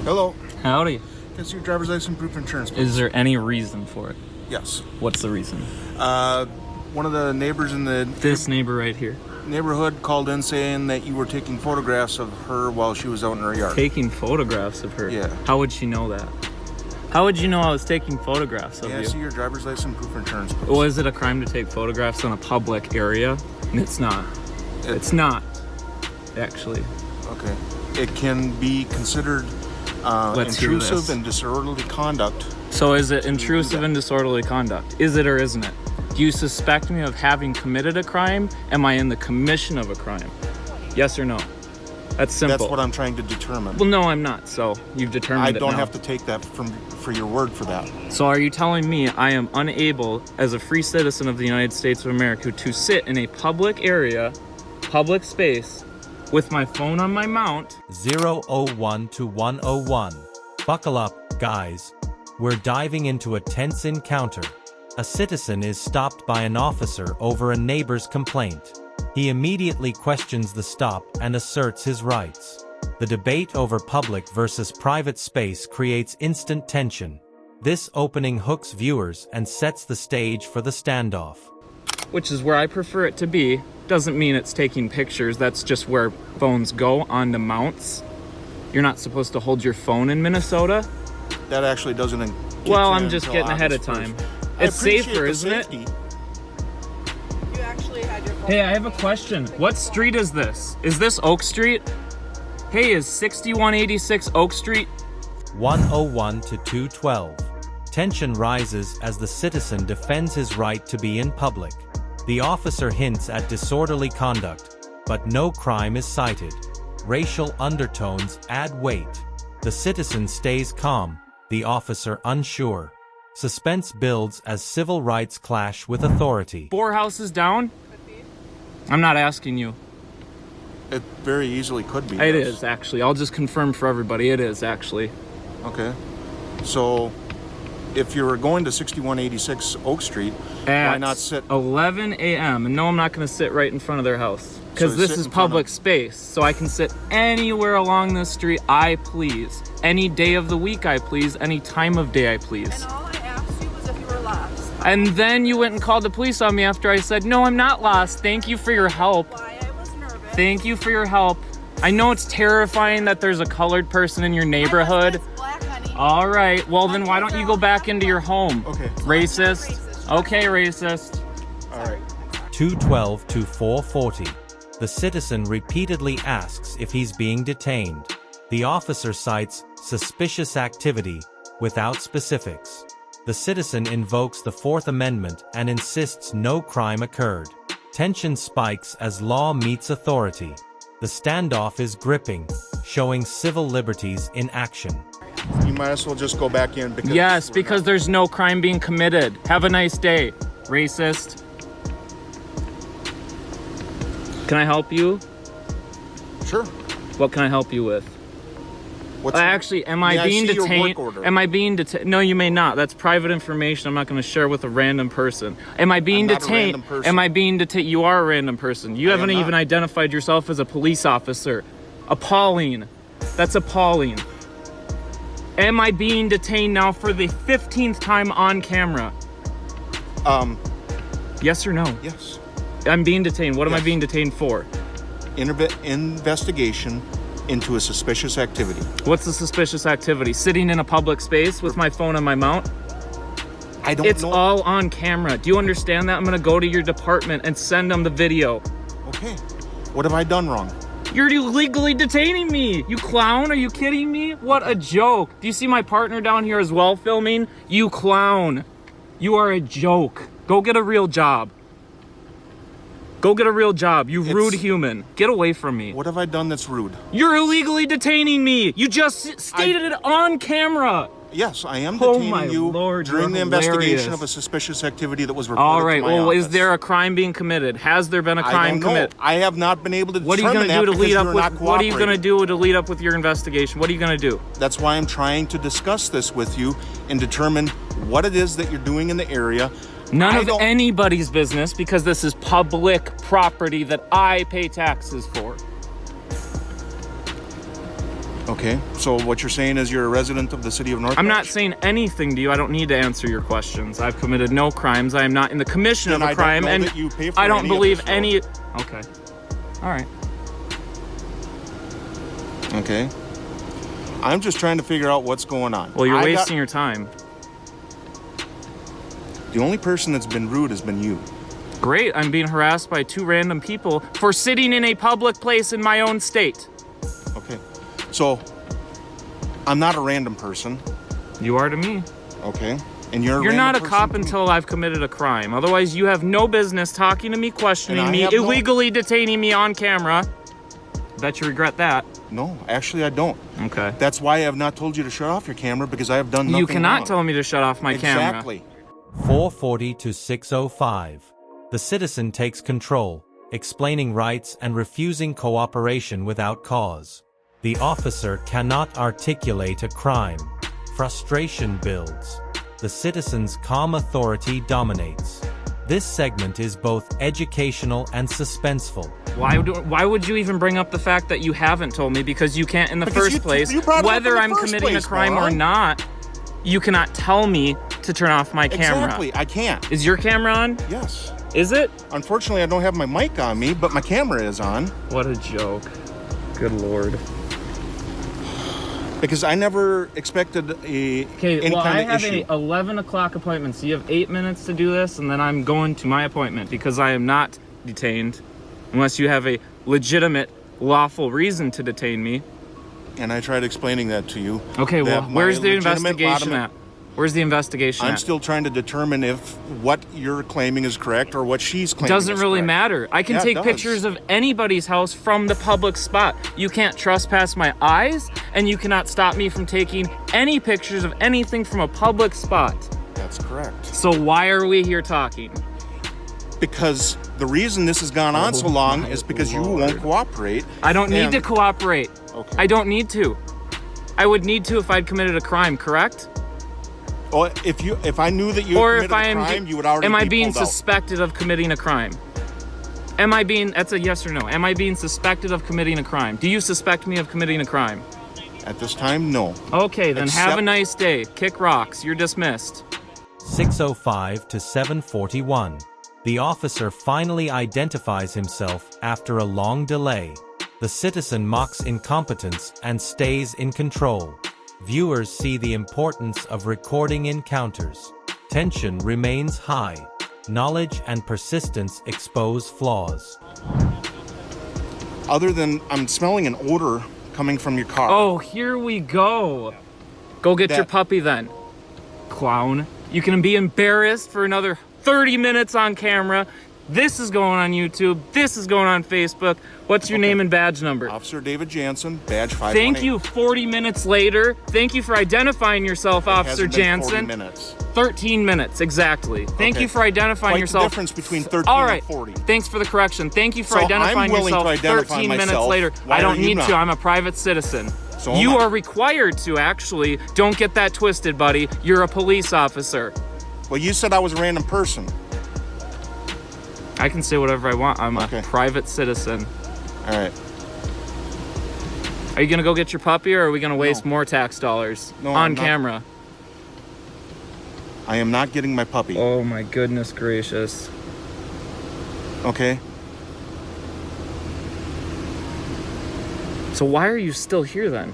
Hello. Howdy. Can I see your driver's license, proof of insurance, please? Is there any reason for it? Yes. What's the reason? One of the neighbors in the This neighbor right here. neighborhood called in saying that you were taking photographs of her while she was out in her yard. Taking photographs of her? Yeah. How would she know that? How would you know I was taking photographs of Can I you? see your driver's license, proof of insurance, please? Was it a crime to take photographs in a public area? It's not. It's not, actually. Okay. It can be considered intrusive and disorderly conduct. So is it intrusive and disorderly conduct? Is it or isn't it? Do you suspect me of having committed a crime? Am I in the commission of a crime? Yes or no? That's simple. That's what I'm trying to determine. Well, no, I'm not. So you've determined it now. I don't have to take that for your word for that. So are you telling me I am unable, as a free citizen of the United States of America, to sit in a public area, public space, with my phone on my mount? 001 to 101. Buckle up, guys. We're diving into a tense encounter. A citizen is stopped by an officer over a neighbor's complaint. He immediately questions the stop and asserts his rights. The debate over public versus private space creates instant tension. This opening hooks viewers and sets the stage for the standoff. Which is where I prefer it to be. Doesn't mean it's taking pictures. That's just where phones go, on the mounts. You're not supposed to hold your phone in Minnesota. That actually doesn't. Well, I'm just getting ahead of time. It's safer, isn't it? You actually had your phone. Hey, I have a question. What street is this? Is this Oak Street? Hey, is 6186 Oak Street? 101 to 212. Tension rises as the citizen defends his right to be in public. The officer hints at disorderly conduct, but no crime is cited. Racial undertones add weight. The citizen stays calm, the officer unsure. Suspense builds as civil rights clash with authority. 4 houses down? I'm not asking you. It very easily could be. It yes. is, actually. I'll just confirm for everybody. It is, actually. Okay. So, if you were going to 6186 Oak Street, why not sit? 11 a.m. And no, I'm not going to sit right in front of their house. Because So this sit is in front public of- space. So I can sit anywhere along this street I please. Any day of the week I please. Any time of day I please. And all I asked you was if you were lost. And then you went and called the police on me after I said, no, I'm not lost. Thank you for your help. Why I was nervous. Thank you for your help. I know it's terrifying that there's a colored person in your neighborhood. My husband's black, honey. All right, well then why don't you go back into your home? Okay. Racist. Racist. Okay, racist. All right. 212 to 440. The citizen repeatedly asks if he's being detained. The officer cites suspicious activity without specifics. The citizen invokes the Fourth Amendment and insists no crime occurred. Tension spikes as law meets authority. The standoff is gripping, showing civil liberties in action. You might as well just go back in because Yes, we're because not- there's no crime being committed. Have a nice day, racist. Can I help you? Sure. What can I help you with? What's Actually, am I May being see your work detained? order? Am I being detained? No, you may not. That's private information I'm not going to share with a random person. Am I being I'm not a detained? random person. Am I being detained? You are a random person. You I am haven't not. even identified yourself as a police officer. Appalling. That's appalling. Am I being detained now for the 15th time on camera? Yes or no? Yes. I'm being detained. What am I Yes. being detained for? Investigation into a suspicious activity. What's the suspicious activity? Sitting in a public space with my phone on my mount? I don't It's know. all on camera. Do you understand that? I'm gonna go to your department and send them the video. Okay. What have I done wrong? You're illegally detaining me. You clown. Are you kidding me? What a joke. Do you see my partner down here as well filming? You clown. You are a joke. Go get a real job. Go get a real job. You rude human. Get away from me. What have I done that's rude? You're illegally detaining me. You just stated it on camera. Yes, I am Oh detaining my you Lord, during the you're investigation hilarious. of a suspicious activity that was reported All right. to my Well, office. is there a crime being committed? Has there been a I crime don't know. committed? I have not been able to What are you determine going to do that to lead because up you're with? not What are you going to cooperating. do to lead up with your investigation? What are you going to do? That's why I'm trying to discuss this with you and determine what it is that you're doing in the area. None I of don't- anybody's business because this is public property that I pay taxes for. Okay, so what you're saying is you're a resident of the city of North I'm not Branch? saying anything to you. I don't need to answer your questions. I've committed no crimes. I am not in the commission Then of a crime, I don't know and that you pay for I don't any of believe this, though. any. Okay. All right. Okay. I'm just trying to figure out what's going on. Well, you're I got- wasting your time. The only person that's been rude has been you. Great. I'm being harassed by 2 random people for sitting in a public place in my own state. Okay. So, I'm not a random person. You are to me. Okay. And you're You're not a random cop person to me. until I've committed a crime. Otherwise, you have no business talking to me, questioning And I me, have no- illegally detaining me on camera. Bet you regret that. No, actually I don't. Okay. That's why I have not told you to shut off your camera, because I have done nothing You cannot wrong. tell me to shut off my camera. Exactly. 440 to 605. The citizen takes control, explaining rights and refusing cooperation without cause. The officer cannot articulate a crime. Frustration builds. The citizen's calm authority dominates. This segment is both educational and suspenseful. Why would you even bring up the fact that you haven't told me? Because you can't in the Because first place. you brought it up Whether in the I'm first committing place, a crime or moron. not, you cannot tell me to turn off my camera. Exactly. I can't. Is your camera on? Yes. Is it? Unfortunately, I don't have my mic on me, but my camera is on. What a joke. Good Lord. Because I never expected any Okay, well, I kind of have issue. a 11 o'clock appointment, so you have 8 minutes to do this, and then I'm going to my appointment because I am not detained unless you have a legitimate, lawful reason to detain me. And I tried explaining that to you. Okay, well, that my where's the legitimate investigation at? Where's the investigation I'm at? still trying to determine if what you're claiming is correct or what she's claiming Doesn't is really correct. matter. I can Yeah, it take does. pictures of anybody's house from the public spot. You can't trespass my eyes, and you cannot stop me from taking any pictures of anything from a public spot. That's correct. So why are we here talking? Because the reason this has gone on so long is because you won't cooperate. I don't need And- to cooperate. Okay. I don't need to. I would need to if I'd committed a crime, correct? Well, if I knew that you Or had if committed I a am, crime, you would already am I be being pulled out. suspected of committing a crime? Am I being, that's a yes or no. Am I being suspected of committing a crime? Do you suspect me of committing a crime? At this time, no. Okay, then have a Except- nice day. Kick rocks. You're dismissed. 605 to 741. The officer finally identifies himself after a long delay. The citizen mocks incompetence and stays in control. Viewers see the importance of recording encounters. Tension remains high. Knowledge and persistence expose flaws. Other than I'm smelling an odor coming from your car. Oh, here we go. Go get your That- puppy then, clown. You can be embarrassed for another 30 minutes on camera. This is going on YouTube. This is going on Facebook. What's your Okay. name and badge number? Officer David Jansen, badge 518. Thank you 40 minutes later. Thank you for identifying yourself, Officer Hasn't been 40 Jansen. minutes. 13 minutes, exactly. Thank Okay. you for identifying Quite yourself. the difference between 13 All right. and 40. Thanks for the correction. Thank you for So identifying I'm willing yourself to identify 13 minutes myself. later. Why I are don't you need not? to. I'm a private citizen. So am You I. are required to, actually. Don't get that twisted, buddy. You're a police officer. Well, you said I was a random person. I can say whatever I want. I'm Okay. a private citizen. All right. Are you gonna go get your puppy, or are we gonna waste No. more tax dollars No, on I'm not. camera? I am not getting my puppy. Oh my goodness gracious. Okay. So why are you still here then?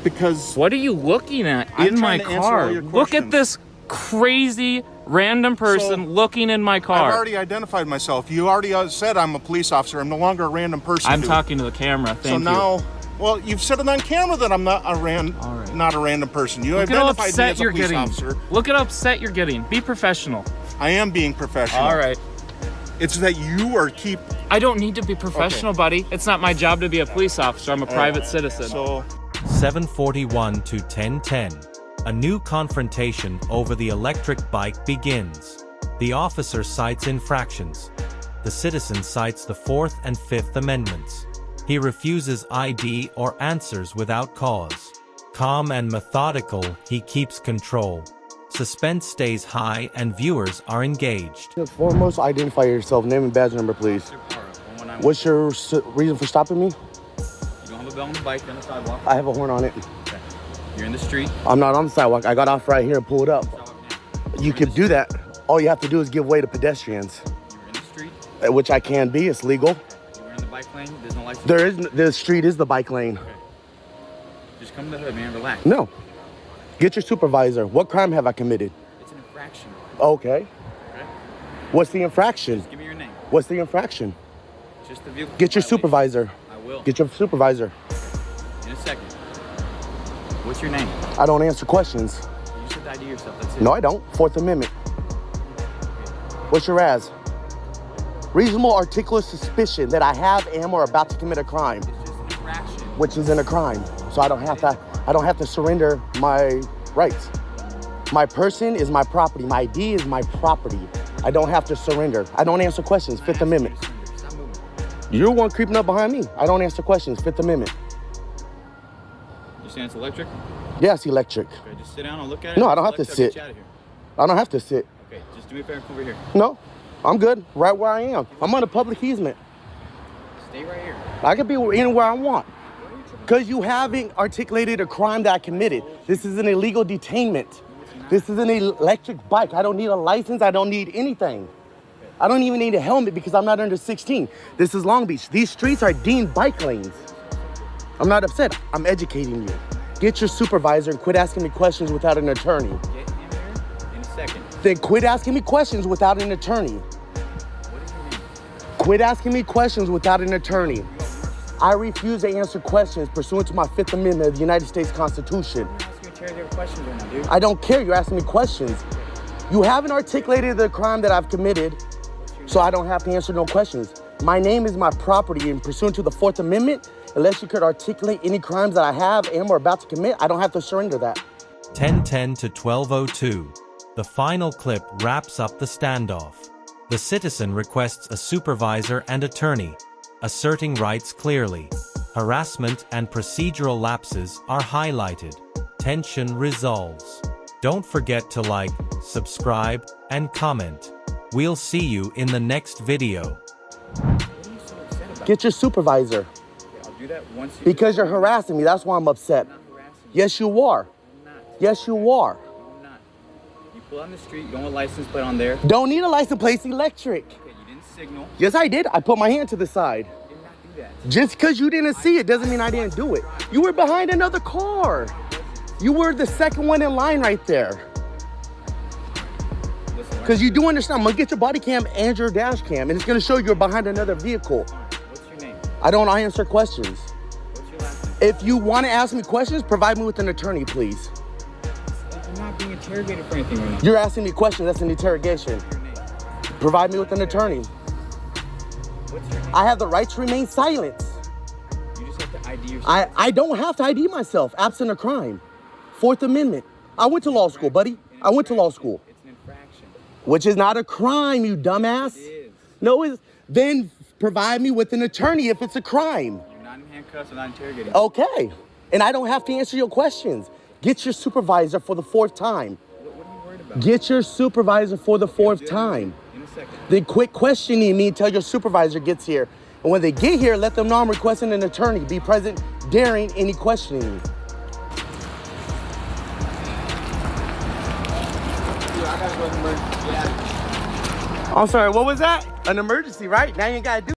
Because What are you looking at I'm in my trying to answer all car? your Look at questions. this crazy random person So, looking in my I've car. already identified myself. You already said I'm a police officer. I'm no longer a random person. I'm dude. talking to the camera. Thank So you. now, well, you've said it on camera that I'm not a All right. not a random person. You Look at how identified me upset as a you're police getting. officer. Look at how upset you're getting. Be professional. I am being professional. All right. It's that you are keep. I don't need to be professional, buddy. It's not my job to be a police officer. I'm a private citizen. So 741 to 1010. A new confrontation over the electric bike begins. The officer cites infractions. The citizen cites the Fourth and Fifth Amendments. He refuses ID or answers without cause. Calm and methodical, he keeps control. Suspense stays high and viewers are engaged. Foremost, identify yourself. Name and badge number, please. What's your reason for stopping me? You don't have a bell on the bike. You're on the sidewalk. I have a horn on it. Okay. You're in the street. I'm not on the sidewalk. I got off right here and pulled up. Sidewalk now. You could do that. All you have to do is give way to pedestrians, You were in the street. which I can be. It's legal. You were in the bike lane. There's no license. The street is the bike lane. Okay. Just come to the hood, man. Relax. No. Get your supervisor. What crime have I committed? It's an infraction. Okay. Okay. What's the infraction? Just give me your name. What's the infraction? Just the vehicle. Get your violation. supervisor. I will. Get your supervisor. In a second. What's your name? I don't answer questions. You should ID yourself. That's it. No, I don't. Fourth Amendment. What's your as? Reasonable articulate suspicion that I have, am, or about to commit a crime, It's just an infraction. which isn't a crime. So I don't have to surrender my rights. My person is my property. My ID is my property. I don't have to surrender. I don't answer questions. Fifth Amendment. Stop moving. You're the one creeping up behind me. I don't answer questions. Fifth Amendment. You saying it's electric? Yes, electric. Okay, just sit down and look at it. No, If I don't it's have to electric, I'll sit. get you out of here. I don't have to sit. Okay, just do me a favor, come over here. No, I'm good right where I am. I'm on a public easement. Stay right here. I can be anywhere I want. Because you haven't articulated a crime that I committed. This is an illegal detainment. This is an electric bike. I don't need a license. I don't need anything. I don't even need a helmet because I'm not under 16. This is Long Beach. These streets are deemed bike lanes. I'm not upset. I'm educating you. Get your supervisor and quit asking me questions without an attorney. Get him here in a second. Then quit asking me questions without an attorney. What is your name? Quit asking me questions without an attorney. I refuse to answer questions pursuant to my Fifth Amendment of the United States Constitution. I'm asking you interrogative questions right now, dude. I don't care. You're asking me questions. You haven't articulated the crime that I've committed, so I don't have to answer no questions. My name is my property, and pursuant to the Fourth Amendment, unless you could articulate any crimes that I have, am, or about to commit, I don't have to surrender that. 10:10 to 12:02. The final clip wraps up the standoff. The citizen requests a supervisor and attorney, asserting rights clearly. Harassment and procedural lapses are highlighted. Tension resolves. Don't forget to like, subscribe, and comment. We'll see you in the next video. What are you so upset about? Get your supervisor. Okay, I'll do that once you... Because you're harassing me. That's why I'm upset. I'm not harassing you. Yes, you are. I'm not. Yes, you are. No, I'm not. You pull on the street, you don't want a license plate on there. Don't need a license plate. It's electric. Okay, you didn't signal. Yes, I did. I put my hand to the side. You did not do that. Just because you didn't see it doesn't mean I didn't do it. You were behind another car. You were the second one in line right there. Listen, Because you do understand, I'm going to get your body cam and your dash cam, and it's going to show you're behind another vehicle. what's your name? I don't answer questions. What's your last name? If you want to ask me questions, provide me with an attorney, please. You're not being interrogated for anything right now. You're asking me questions. That's an interrogation. Your name. Provide me with an attorney. What's your name? I have the right to remain silent. You just have to ID yourself. I don't have to ID myself, absent a crime. Fourth Amendment. I went to law school, buddy. I went to law school. It's an infraction. Which is not a crime, you dumbass. It is. No, then provide me with an attorney if it's a crime. You're not in handcuffs. I'm not interrogating. Okay. And I don't have to answer your questions. Get your supervisor for the fourth time. What are you worried about? Get your supervisor for the fourth Do that time. In a second. Then quit questioning me until your supervisor gets here. And when they get here, let them know I'm requesting an attorney. Be present during any questioning. I'm sorry, what was that? An emergency, right? Now you ain't gotta do